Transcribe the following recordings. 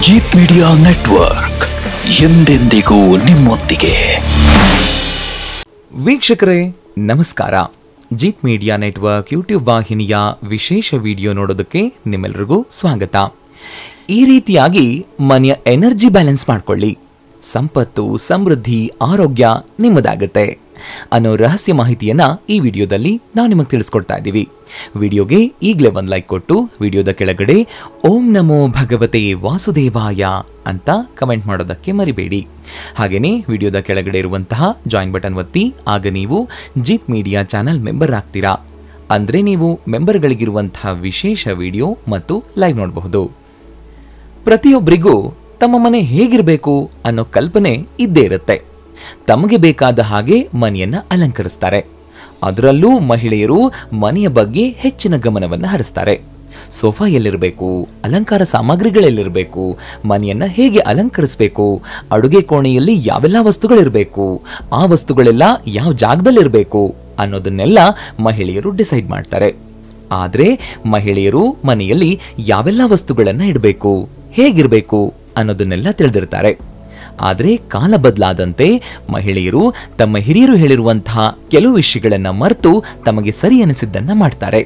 Jeet media network ಎಂದೆಂದಿಗೂ ನಿಮ್ಮೊಂದಿಗೆ. ವೀಕ್ಷಕರೇ ನಮಸ್ಕಾರ. ಜೀತ್ ಮೀಡಿಯಾ ನೆಟ್ವರ್ಕ್ ಯೂಟ್ಯೂಬ್ ವಾಹಿನಿಯ ವಿಶೇಷ ವಿಡಿಯೋ ನೋಡೋದಕ್ಕೆ ನಿಮ್ಮೆಲ್ಲರಿಗೂ ಸ್ವಾಗತ. ಈ ರೀತಿಯಾಗಿ ಮನೆಯ ಎನರ್ಜಿ ಬ್ಯಾಲೆನ್ಸ್ ಮಾಡ್ಕೊಳ್ಳಿ, ಸಂಪತ್ತು, ಸಮೃದ್ಧಿ, ಆರೋಗ್ಯ ನಿಮ್ಮದಾಗುತ್ತೆ ಅನ್ನೋ ರಹಸ್ಯ ಮಾಹಿತಿಯನ್ನ ಈ ವಿಡಿಯೋದಲ್ಲಿ ನಾವು ನಿಮಗೆ ತಿಳಿಸ್ಕೊಡ್ತಾ ಇದ್ದೀವಿ. ವಿಡಿಯೋಗೆ ಈಗಲೇ ಒಂದು ಲೈಕ್ ಕೊಟ್ಟು ವಿಡಿಯೋದ ಕೆಳಗಡೆ ಓಂ ನಮೋ ಭಗವತೆ ವಾಸುದೇವಾಯ ಅಂತ ಕಮೆಂಟ್ ಮಾಡೋದಕ್ಕೆ ಮರಿಬೇಡಿ. ಹಾಗೆಯೇ ವಿಡಿಯೋದ ಕೆಳಗಡೆ ಇರುವಂತಹ ಜಾಯಿನ್ ಬಟನ್ ಒತ್ತಿ, ಆಗ ನೀವು ಜೀತ್ ಮೀಡಿಯಾ ಚಾನೆಲ್ ಮೆಂಬರ್ ಆಗ್ತೀರಾ. ಅಂದರೆ ನೀವು ಮೆಂಬರ್ಗಳಿಗಿರುವಂತಹ ವಿಶೇಷ ವಿಡಿಯೋ ಮತ್ತು ಲೈವ್ ನೋಡಬಹುದು. ಪ್ರತಿಯೊಬ್ಬರಿಗೂ ತಮ್ಮ ಮನೆ ಹೇಗಿರಬೇಕು ಅನ್ನೋ ಕಲ್ಪನೆ ಇದ್ದೇ ಇರುತ್ತೆ. ತಮಗೆ ಬೇಕಾದ ಹಾಗೆ ಮನೆಯನ್ನ ಅಲಂಕರಿಸ್ತಾರೆ. ಅದರಲ್ಲೂ ಮಹಿಳೆಯರು ಮನೆಯ ಬಗ್ಗೆ ಹೆಚ್ಚಿನ ಗಮನವನ್ನು ಹರಿಸ್ತಾರೆ. ಸೋಫಾ ಎಲ್ಲಿರಬೇಕು, ಅಲಂಕಾರ ಸಾಮಗ್ರಿಗಳೆಲ್ಲಿರಬೇಕು, ಮನೆಯನ್ನ ಹೇಗೆ ಅಲಂಕರಿಸಬೇಕು, ಅಡುಗೆ ಕೋಣೆಯಲ್ಲಿ ಯಾವೆಲ್ಲ ವಸ್ತುಗಳಿರಬೇಕು, ಆ ವಸ್ತುಗಳೆಲ್ಲ ಯಾವ ಜಾಗದಲ್ಲಿರಬೇಕು ಅನ್ನೋದನ್ನೆಲ್ಲ ಮಹಿಳೆಯರು ಡಿಸೈಡ್ ಮಾಡ್ತಾರೆ. ಆದರೆ ಮಹಿಳೆಯರು ಮನೆಯಲ್ಲಿ ಯಾವೆಲ್ಲ ವಸ್ತುಗಳನ್ನು ಇಡಬೇಕು, ಹೇಗಿರಬೇಕು ಅನ್ನೋದನ್ನೆಲ್ಲ ತಿಳಿದಿರ್ತಾರೆ. ಆದರೆ ಕಾಲ ಬದಲಾದಂತೆ ಮಹಿಳೆಯರು ತಮ್ಮ ಹಿರಿಯರು ಹೇಳಿರುವಂತಹ ಕೆಲವು ವಿಷಯಗಳನ್ನ ಮರೆತು ತಮಗೆ ಸರಿ ಅನಿಸಿದ್ದನ್ನ ಮಾಡ್ತಾರೆ.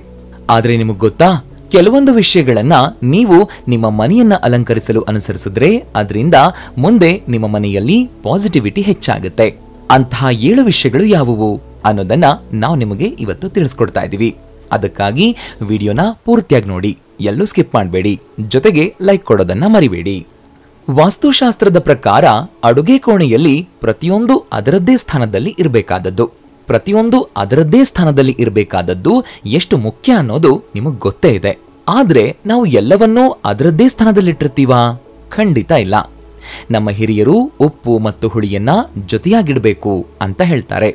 ಆದ್ರೆ ನಿಮಗೆ ಗೊತ್ತಾ, ಕೆಲವೊಂದು ವಿಷಯಗಳನ್ನ ನೀವು ನಿಮ್ಮ ಮನೆಯನ್ನ ಅಲಂಕರಿಸಲು ಅನುಸರಿಸಿದ್ರೆ ಅದರಿಂದ ಮುಂದೆ ನಿಮ್ಮ ಮನೆಯಲ್ಲಿ ಪಾಸಿಟಿವಿಟಿ ಹೆಚ್ಚಾಗುತ್ತೆ. ಅಂತಹ 7 ವಿಷಯಗಳು ಯಾವುವು ಅನ್ನೋದನ್ನ ನಾವು ನಿಮಗೆ ಇವತ್ತು ತಿಳಿಸ್ಕೊಡ್ತಾ ಇದ್ದೀವಿ. ಅದಕ್ಕಾಗಿ ವಿಡಿಯೋನ ಪೂರ್ತಿಯಾಗಿ ನೋಡಿ, ಎಲ್ಲೂ ಸ್ಕಿಪ್ ಮಾಡಬೇಡಿ, ಜೊತೆಗೆ ಲೈಕ್ ಕೊಡೋದನ್ನ ಮರಿಬೇಡಿ. ವಾಸ್ತುಶಾಸ್ತ್ರದ ಪ್ರಕಾರ ಅಡುಗೆ ಕೋಣೆಯಲ್ಲಿ ಪ್ರತಿಯೊಂದು ಅದರದ್ದೇ ಸ್ಥಾನದಲ್ಲಿ ಇರಬೇಕಾದದ್ದು ಎಷ್ಟು ಮುಖ್ಯ ಅನ್ನೋದು ನಿಮಗೆ ಗೊತ್ತೇ ಇದೆ. ಆದ್ರೆ ನಾವು ಎಲ್ಲವನ್ನೂ ಅದರದ್ದೇ ಸ್ಥಾನದಲ್ಲಿಟ್ಟಿರ್ತೀವಾ? ಖಂಡಿತ ಇಲ್ಲ. ನಮ್ಮ ಹಿರಿಯರು ಉಪ್ಪು ಮತ್ತು ಹುಳಿಯನ್ನ ಜೊತೆಯಾಗಿಡಬೇಕು ಅಂತ ಹೇಳ್ತಾರೆ.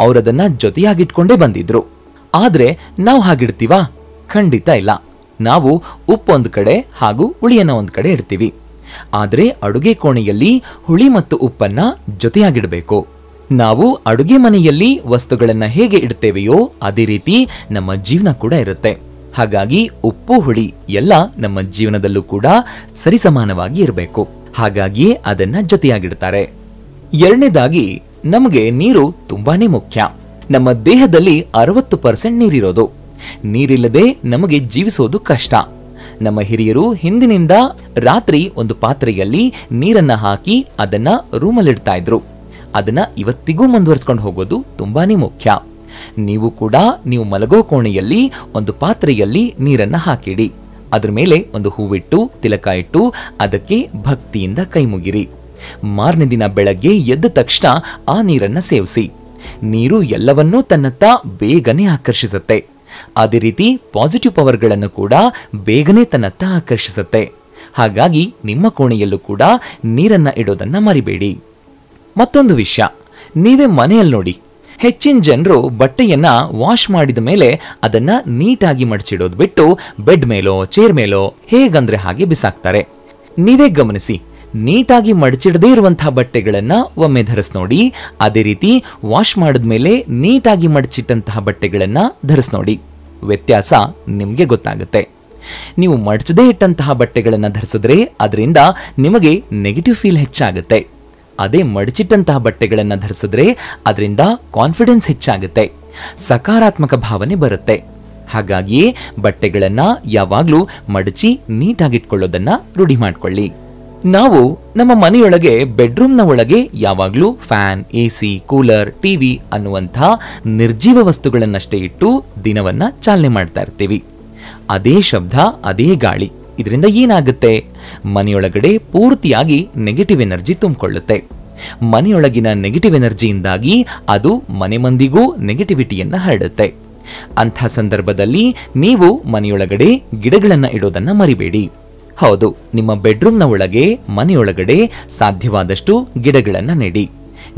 ಅವರದನ್ನ ಜೊತೆಯಾಗಿಟ್ಕೊಂಡೇ ಬಂದಿದ್ರು. ಆದ್ರೆ ನಾವು ಹಾಗಿಡ್ತೀವಾ? ಖಂಡಿತ ಇಲ್ಲ. ನಾವು ಉಪ್ಪು ಒಂದು ಕಡೆ ಹಾಗೂ ಹುಳಿಯನ್ನ ಒಂದ್ ಕಡೆ ಇಡ್ತೀವಿ. ಆದ್ರೆ ಅಡುಗೆ ಕೋಣೆಯಲ್ಲಿ ಹುಳಿ ಮತ್ತು ಉಪ್ಪನ್ನ ಜೊತೆಯಾಗಿಡಬೇಕು. ನಾವು ಅಡುಗೆ ಮನೆಯಲ್ಲಿ ವಸ್ತುಗಳನ್ನ ಹೇಗೆ ಇಡ್ತೇವೆಯೋ ಅದೇ ರೀತಿ ನಮ್ಮ ಜೀವನ ಕೂಡ ಇರುತ್ತೆ. ಹಾಗಾಗಿ ಉಪ್ಪು ಹುಳಿ ಎಲ್ಲ ನಮ್ಮ ಜೀವನದಲ್ಲೂ ಕೂಡ ಸರಿಸಮಾನವಾಗಿ ಇರಬೇಕು. ಹಾಗಾಗಿಯೇ ಅದನ್ನ ಜೊತೆಯಾಗಿಡ್ತಾರೆ. ಎರಡನೇದಾಗಿ, ನಮಗೆ ನೀರು ತುಂಬಾನೇ ಮುಖ್ಯ. ನಮ್ಮ ದೇಹದಲ್ಲಿ 60% ನೀರಿರೋದು. ನೀರಿಲ್ಲದೆ ನಮಗೆ ಜೀವಿಸೋದು ಕಷ್ಟ. ನಮ್ಮ ಹಿರಿಯರು ಹಿಂದಿನಿಂದ ರಾತ್ರಿ ಒಂದು ಪಾತ್ರೆಯಲ್ಲಿ ನೀರನ್ನ ಹಾಕಿ ಅದನ್ನ ರೂಮಲ್ಲಿಡ್ತಾ ಇದ್ರು. ಅದನ್ನ ಇವತ್ತಿಗೂ ಮುಂದುವರಿಸ್ಕೊಂಡು ಹೋಗೋದು ತುಂಬಾನೇ ಮುಖ್ಯ. ನೀವು ಕೂಡ ನೀವು ಮಲಗೋ ಕೋಣೆಯಲ್ಲಿ ಒಂದು ಪಾತ್ರೆಯಲ್ಲಿ ನೀರನ್ನ ಹಾಕಿಡಿ. ಅದ್ರ ಮೇಲೆ ಒಂದು ಹೂವಿಟ್ಟು ತಿಲಕ ಇಟ್ಟು ಅದಕ್ಕೆ ಭಕ್ತಿಯಿಂದ ಕೈ ಮುಗಿರಿ. ಮಾರನೇ ದಿನ ಬೆಳಗ್ಗೆ ಎದ್ದ ತಕ್ಷಣ ಆ ನೀರನ್ನ ಸೇವಿಸಿ. ನೀರು ಎಲ್ಲವನ್ನೂ ತನ್ನತ್ತ ಬೇಗನೆ ಆಕರ್ಷಿಸುತ್ತೆ. ಅದೇ ರೀತಿ ಪಾಸಿಟಿವ್ ಪವರ್ಗಳನ್ನು ಕೂಡ ಬೇಗನೆ ತನ್ನತ್ತ ಆಕರ್ಷಿಸುತ್ತೆ. ಹಾಗಾಗಿ ನಿಮ್ಮ ಕೋಣೆಯಲ್ಲೂ ಕೂಡ ನೀರನ್ನ ಇಡೋದನ್ನ ಮರಿಬೇಡಿ. ಮತ್ತೊಂದು ವಿಷಯ, ನೀವೇ ಮನೆಯಲ್ಲಿ ನೋಡಿ, ಹೆಚ್ಚಿನ ಜನರು ಬಟ್ಟೆಯನ್ನ ವಾಶ್ ಮಾಡಿದ ಮೇಲೆ ಅದನ್ನ ನೀಟಾಗಿ ಮಡಚಿಡೋದು ಬಿಟ್ಟು ಬೆಡ್ ಮೇಲೋ ಚೇರ್ ಮೇಲೋ ಹೇಗಂದ್ರೆ ಹಾಗೆ ಬಿಸಾಕ್ತಾರೆ. ನೀವೇ ಗಮನಿಸಿ, ನೀಟಾಗಿ ಮಡಚಿಡದೇ ಇರುವಂತಹ ಬಟ್ಟೆಗಳನ್ನ ಒಮ್ಮೆ ಧರಿಸಿ ನೋಡಿ. ಅದೇ ರೀತಿ ವಾಶ್ ಮಾಡಿದ್ಮೇಲೆ ನೀಟಾಗಿ ಮಡಚಿಟ್ಟಂತಹ ಬಟ್ಟೆಗಳನ್ನ ಧರಿಸಿ ನೋಡಿ. ವ್ಯತ್ಯಾಸ ನಿಮ್ಗೆ ಗೊತ್ತಾಗುತ್ತೆ. ನೀವು ಮಡಚದೇ ಇಟ್ಟಂತಹ ಬಟ್ಟೆಗಳನ್ನ ಧರಿಸಿದ್ರೆ ಅದರಿಂದ ನಿಮಗೆ ನೆಗೆಟಿವ್ ಫೀಲ್ ಹೆಚ್ಚಾಗುತ್ತೆ. ಅದೇ ಮಡಚಿಟ್ಟಂತಹ ಬಟ್ಟೆಗಳನ್ನ ಧರಿಸಿದ್ರೆ ಅದರಿಂದ ಕಾನ್ಫಿಡೆನ್ಸ್ ಹೆಚ್ಚಾಗುತ್ತೆ, ಸಕಾರಾತ್ಮಕ ಭಾವನೆ ಬರುತ್ತೆ. ಹಾಗಾಗಿಯೇ ಬಟ್ಟೆಗಳನ್ನ ಯಾವಾಗ್ಲೂ ಮಡಚಿ ನೀಟಾಗಿಟ್ಕೊಳ್ಳೋದನ್ನ ರೂಢಿ ಮಾಡ್ಕೊಳ್ಳಿ. ನಾವು ನಮ್ಮ ಮನೆಯೊಳಗೆ ಬೆಡ್ರೂಮ್ನ ಒಳಗೆ ಯಾವಾಗ್ಲೂ ಫ್ಯಾನ್, AC, ಕೂಲರ್, ಟಿವಿ ಅನ್ನುವಂಥ ನಿರ್ಜೀವ ವಸ್ತುಗಳನ್ನಷ್ಟೇ ಇಟ್ಟು ದಿನವನ್ನ ಚಾಲನೆ ಮಾಡ್ತಾ ಇರ್ತೀವಿ. ಅದೇ ಶಬ್ದ, ಅದೇ ಗಾಳಿ, ಇದರಿಂದ ಏನಾಗುತ್ತೆ? ಮನೆಯೊಳಗಡೆ ಪೂರ್ತಿಯಾಗಿ ನೆಗೆಟಿವ್ ಎನರ್ಜಿ ತುಂಬಿಕೊಳ್ಳುತ್ತೆ. ಮನೆಯೊಳಗಿನ ನೆಗೆಟಿವ್ ಎನರ್ಜಿಯಿಂದಾಗಿ ಅದು ಮನೆ ಮಂದಿಗೂ ನೆಗೆಟಿವಿಟಿಯನ್ನ ಹರಡುತ್ತೆ. ಅಂಥ ಸಂದರ್ಭದಲ್ಲಿ ನೀವು ಮನೆಯೊಳಗಡೆ ಗಿಡಗಳನ್ನ ಇಡೋದನ್ನ ಮರಿಬೇಡಿ. ಹೌದು, ನಿಮ್ಮ ಬೆಡ್ರೂಮ್ನ ಒಳಗೆ ಮನೆಯೊಳಗಡೆ ಸಾಧ್ಯವಾದಷ್ಟು ಗಿಡಗಳನ್ನ ನೆಡಿ.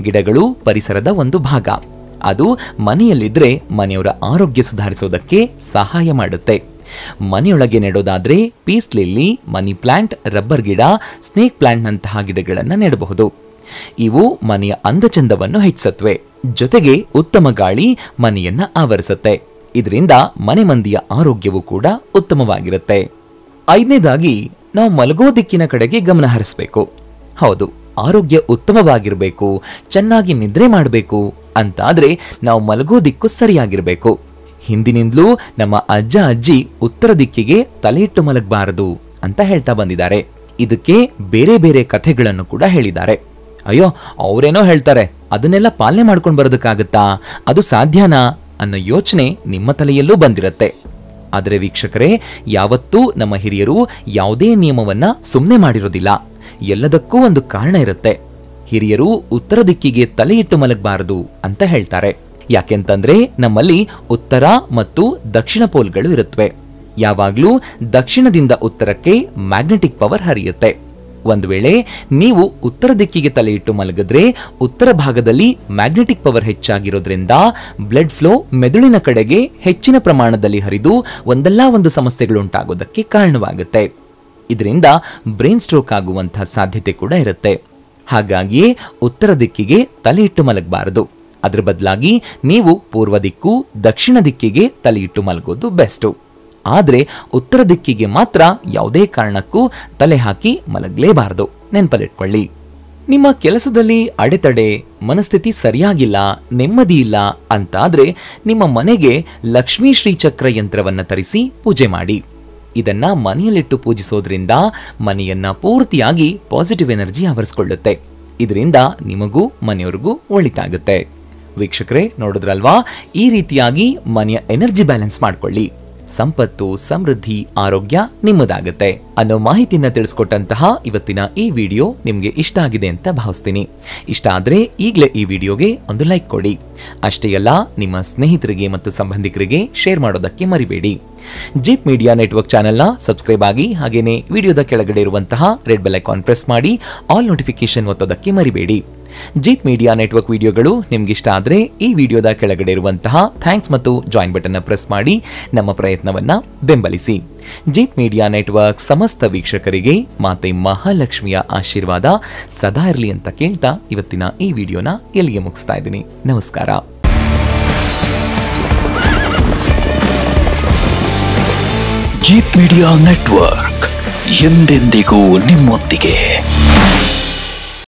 ಗಿಡಗಳು ಪರಿಸರದ ಒಂದು ಭಾಗ. ಅದು ಮನೆಯಲ್ಲಿದ್ರೆ ಮನೆಯವರ ಆರೋಗ್ಯ ಸುಧಾರಿಸೋದಕ್ಕೆ ಸಹಾಯ ಮಾಡುತ್ತೆ. ಮನೆಯೊಳಗೆ ನೆಡೋದಾದ್ರೆ peace lily, money plant, rubber ಗಿಡ, ಸ್ನೇಕ್ ಪ್ಲಾಂಟ್ ನಂತಹ ಗಿಡಗಳನ್ನ ನೆಡಬಹುದು. ಇವು ಮನೆಯ ಅಂದಚಂದವನ್ನು ಹೆಚ್ಚಿಸುತ್ತವೆ. ಜೊತೆಗೆ ಉತ್ತಮ ಗಾಳಿ ಮನೆಯನ್ನ ಆವರಿಸುತ್ತೆ. ಇದರಿಂದ ಮನೆ ಮಂದಿಯ ಆರೋಗ್ಯವೂ ಕೂಡ ಉತ್ತಮವಾಗಿರುತ್ತೆ. ಐದನೇದಾಗಿ ನಾವು ಮಲಗೋ ದಿಕ್ಕಿನ ಕಡೆಗೆ ಗಮನ ಹರಿಸಬೇಕು. ಹೌದು, ಆರೋಗ್ಯ ಉತ್ತಮವಾಗಿರಬೇಕು, ಚೆನ್ನಾಗಿ ನಿದ್ರೆ ಮಾಡಬೇಕು ಅಂತಾದ್ರೆ ನಾವು ಮಲಗೋ ದಿಕ್ಕು ಸರಿಯಾಗಿರ್ಬೇಕು. ಹಿಂದಿನಿಂದಲೂ ನಮ್ಮ ಅಜ್ಜ ಅಜ್ಜಿ ಉತ್ತರ ದಿಕ್ಕಿಗೆ ತಲೆ ಇಟ್ಟು ಮಲಗಬಾರದು ಅಂತ ಹೇಳ್ತಾ ಬಂದಿದ್ದಾರೆ. ಇದಕ್ಕೆ ಬೇರೆ ಬೇರೆ ಕಥೆಗಳನ್ನು ಕೂಡ ಹೇಳಿದ್ದಾರೆ. ಅಯ್ಯೋ, ಅವರೇನೋ ಹೇಳ್ತಾರೆ, ಅದನ್ನೆಲ್ಲ ಪಾಲನೆ ಮಾಡ್ಕೊಂಡು ಬರೋದಕ್ಕಾಗತ್ತಾ, ಅದು ಸಾಧ್ಯನಾ ಅನ್ನೋ ಯೋಚನೆ ನಿಮ್ಮ ತಲೆಯಲ್ಲೂ ಬಂದಿರತ್ತೆ. ಆದರೆ ವೀಕ್ಷಕರೇ, ಯಾವತ್ತೂ ನಮ್ಮ ಹಿರಿಯರು ಯಾವುದೇ ನಿಯಮವನ್ನ ಸುಮ್ಮನೆ ಮಾಡಿರೋದಿಲ್ಲ. ಎಲ್ಲದಕ್ಕೂ ಒಂದು ಕಾರಣ ಇರುತ್ತೆ. ಹಿರಿಯರು ಉತ್ತರ ದಿಕ್ಕಿಗೆ ತಲೆ ಇಟ್ಟು ಮಲಗಬಾರದು ಅಂತ ಹೇಳ್ತಾರೆ. ಯಾಕೆಂತಂದ್ರೆ ನಮ್ಮಲ್ಲಿ ಉತ್ತರ ಮತ್ತು ದಕ್ಷಿಣ ಪೋಲ್ಗಳು ಇರುತ್ತವೆ. ಯಾವಾಗ್ಲೂ ದಕ್ಷಿಣದಿಂದ ಉತ್ತರಕ್ಕೆ ಮ್ಯಾಗ್ನೆಟಿಕ್ ಪವರ್ ಹರಿಯುತ್ತೆ. ಒಂದು ವೇಳೆ ನೀವು ಉತ್ತರ ದಿಕ್ಕಿಗೆ ತಲೆ ಇಟ್ಟು ಮಲಗಿದ್ರೆ ಉತ್ತರ ಭಾಗದಲ್ಲಿ ಮ್ಯಾಗ್ನೆಟಿಕ್ ಪವರ್ ಹೆಚ್ಚಾಗಿರೋದ್ರಿಂದ ಬ್ಲಡ್ ಫ್ಲೋ ಮೆದುಳಿನ ಕಡೆಗೆ ಹೆಚ್ಚಿನ ಪ್ರಮಾಣದಲ್ಲಿ ಹರಿದು ಒಂದಲ್ಲ ಒಂದು ಸಮಸ್ಯೆಗಳು ಉಂಟಾಗೋದಕ್ಕೆ ಕಾರಣವಾಗುತ್ತೆ. ಇದರಿಂದ ಬ್ರೈನ್ ಸ್ಟ್ರೋಕ್ ಆಗುವಂತಹ ಸಾಧ್ಯತೆ ಕೂಡ ಇರುತ್ತೆ. ಹಾಗಾಗಿಯೇ ಉತ್ತರ ದಿಕ್ಕಿಗೆ ತಲೆ ಇಟ್ಟು ಮಲಗಬಾರದು. ಅದರ ಬದಲಾಗಿ ನೀವು ಪೂರ್ವ ದಿಕ್ಕು, ದಕ್ಷಿಣ ದಿಕ್ಕಿಗೆ ತಲೆ ಇಟ್ಟು ಮಲಗೋದು ಬೆಸ್ಟು. ಆದ್ರೆ ಉತ್ತರ ದಿಕ್ಕಿಗೆ ಮಾತ್ರ ಯಾವುದೇ ಕಾರಣಕ್ಕೂ ತಲೆ ಹಾಕಿ ಮಲಗಲೇಬಾರದು. ನೆನಪಲ್ಲಿಟ್ಕೊಳ್ಳಿ. ನಿಮ್ಮ ಕೆಲಸದಲ್ಲಿ ಅಡೆತಡೆ, ಮನಸ್ಥಿತಿ ಸರಿಯಾಗಿಲ್ಲ, ನೆಮ್ಮದಿ ಇಲ್ಲ ಅಂತಾದ್ರೆ ನಿಮ್ಮ ಮನೆಗೆ ಲಕ್ಷ್ಮೀ ಶ್ರೀಚಕ್ರ ಯಂತ್ರವನ್ನ ತರಿಸಿ ಪೂಜೆ ಮಾಡಿ. ಇದನ್ನ ಮನೆಯಲ್ಲಿಟ್ಟು ಪೂಜಿಸೋದ್ರಿಂದ ಮನೆಯನ್ನ ಪೂರ್ತಿಯಾಗಿ ಪಾಸಿಟಿವ್ ಎನರ್ಜಿ ಆವರಿಸಿಕೊಳ್ಳುತ್ತೆ. ಇದರಿಂದ ನಿಮಗೂ ಮನೆಯವರಿಗೂ ಒಳಿತಾಗುತ್ತೆ. ವೀಕ್ಷಕರೇ, ನೋಡಿದ್ರಲ್ವಾ? ಈ ರೀತಿಯಾಗಿ ಮನೆಯ ಎನರ್ಜಿ ಬ್ಯಾಲೆನ್ಸ್ ಮಾಡ್ಕೊಳ್ಳಿ. ಸಂಪತ್ತು, ಸಮೃದ್ಧಿ, ಆರೋಗ್ಯ ನಿಮ್ಮದಾಗುತ್ತೆ ಅನ್ನೋ ಮಾಹಿತಿಯನ್ನ ತಿಳಿಸ್ಕೊಟ್ಟಂತಹ ಇವತ್ತಿನ ಈ ವಿಡಿಯೋ ನಿಮ್ಗೆ ಇಷ್ಟ ಆಗಿದೆ ಅಂತ ಭಾವಿಸ್ತೀನಿ. ಇಷ್ಟ ಆದ್ರೆ ಈಗಲೇ ಈ ವಿಡಿಯೋಗೆ ಒಂದು ಲೈಕ್ ಕೊಡಿ. ಅಷ್ಟೇ ಅಲ್ಲ, ನಿಮ್ಮ ಸ್ನೇಹಿತರಿಗೆ ಮತ್ತು ಸಂಬಂಧಿಕರಿಗೆ ಶೇರ್ ಮಾಡೋದಕ್ಕೆ ಮರಿಬೇಡಿ. ಜೀತ್ ಮೀಡಿಯಾ ನೆಟ್ವರ್ಕ್ ಚಾನೆಲ್ನ ಸಬ್ಸ್ಕ್ರೈಬ್ ಆಗಿ, ಹಾಗೇನೆ ವಿಡಿಯೋದ ಕೆಳಗಡೆ ಇರುವಂತಹ ರೆಡ್ ಬೆಲ್ ಐಕಾನ್ ಪ್ರೆಸ್ ಮಾಡಿ ಆಲ್ ನೋಟಿಫಿಕೇಶನ್ ಒತ್ತೋದಕ್ಕೆ ಮರಿಬೇಡಿ. ಜೀತ್ ಮೀಡಿಯಾ ನೆಟ್ವರ್ಕ್ ವಿಡಿಯೋಗಳು ನಿಮ್ಗಿಷ್ಟ ಆದ್ರೆ ಈ ವಿಡಿಯೋದ ಕೆಳಗಡೆ ಇರುವಂತಹ ಥ್ಯಾಂಕ್ಸ್ ಮತ್ತು ಜಾಯಿನ್ ಬಟನ್ ಪ್ರೆಸ್ ಮಾಡಿ ನಮ್ಮ ಪ್ರಯತ್ನವನ್ನ ಬೆಂಬಲಿಸಿ. ಜೀತ್ ಮೀಡಿಯಾ ನೆಟ್ವರ್ಕ್ ಸಮಸ್ತ ವೀಕ್ಷಕರಿಗೆ ಮಾತೆ ಮಹಾಲಕ್ಷ್ಮಿಯ ಆಶೀರ್ವಾದ ಸದಾ ಇರಲಿ ಅಂತ ಕೇಳ್ತಾ ಇವತ್ತಿನ ಈ ವಿಡಿಯೋನ ಎಲ್ಲಿಗೆ ಮುಗಿಸ್ತಾ ಇದ್ದೀನಿ. ನಮಸ್ಕಾರ. ಜೀತ್ ಮೀಡಿಯಾ ನೆಟ್ವರ್ಕ್ ಎಂದೆಂದಿಗೂ ನಿಮ್ಮೊಂದಿಗೆ.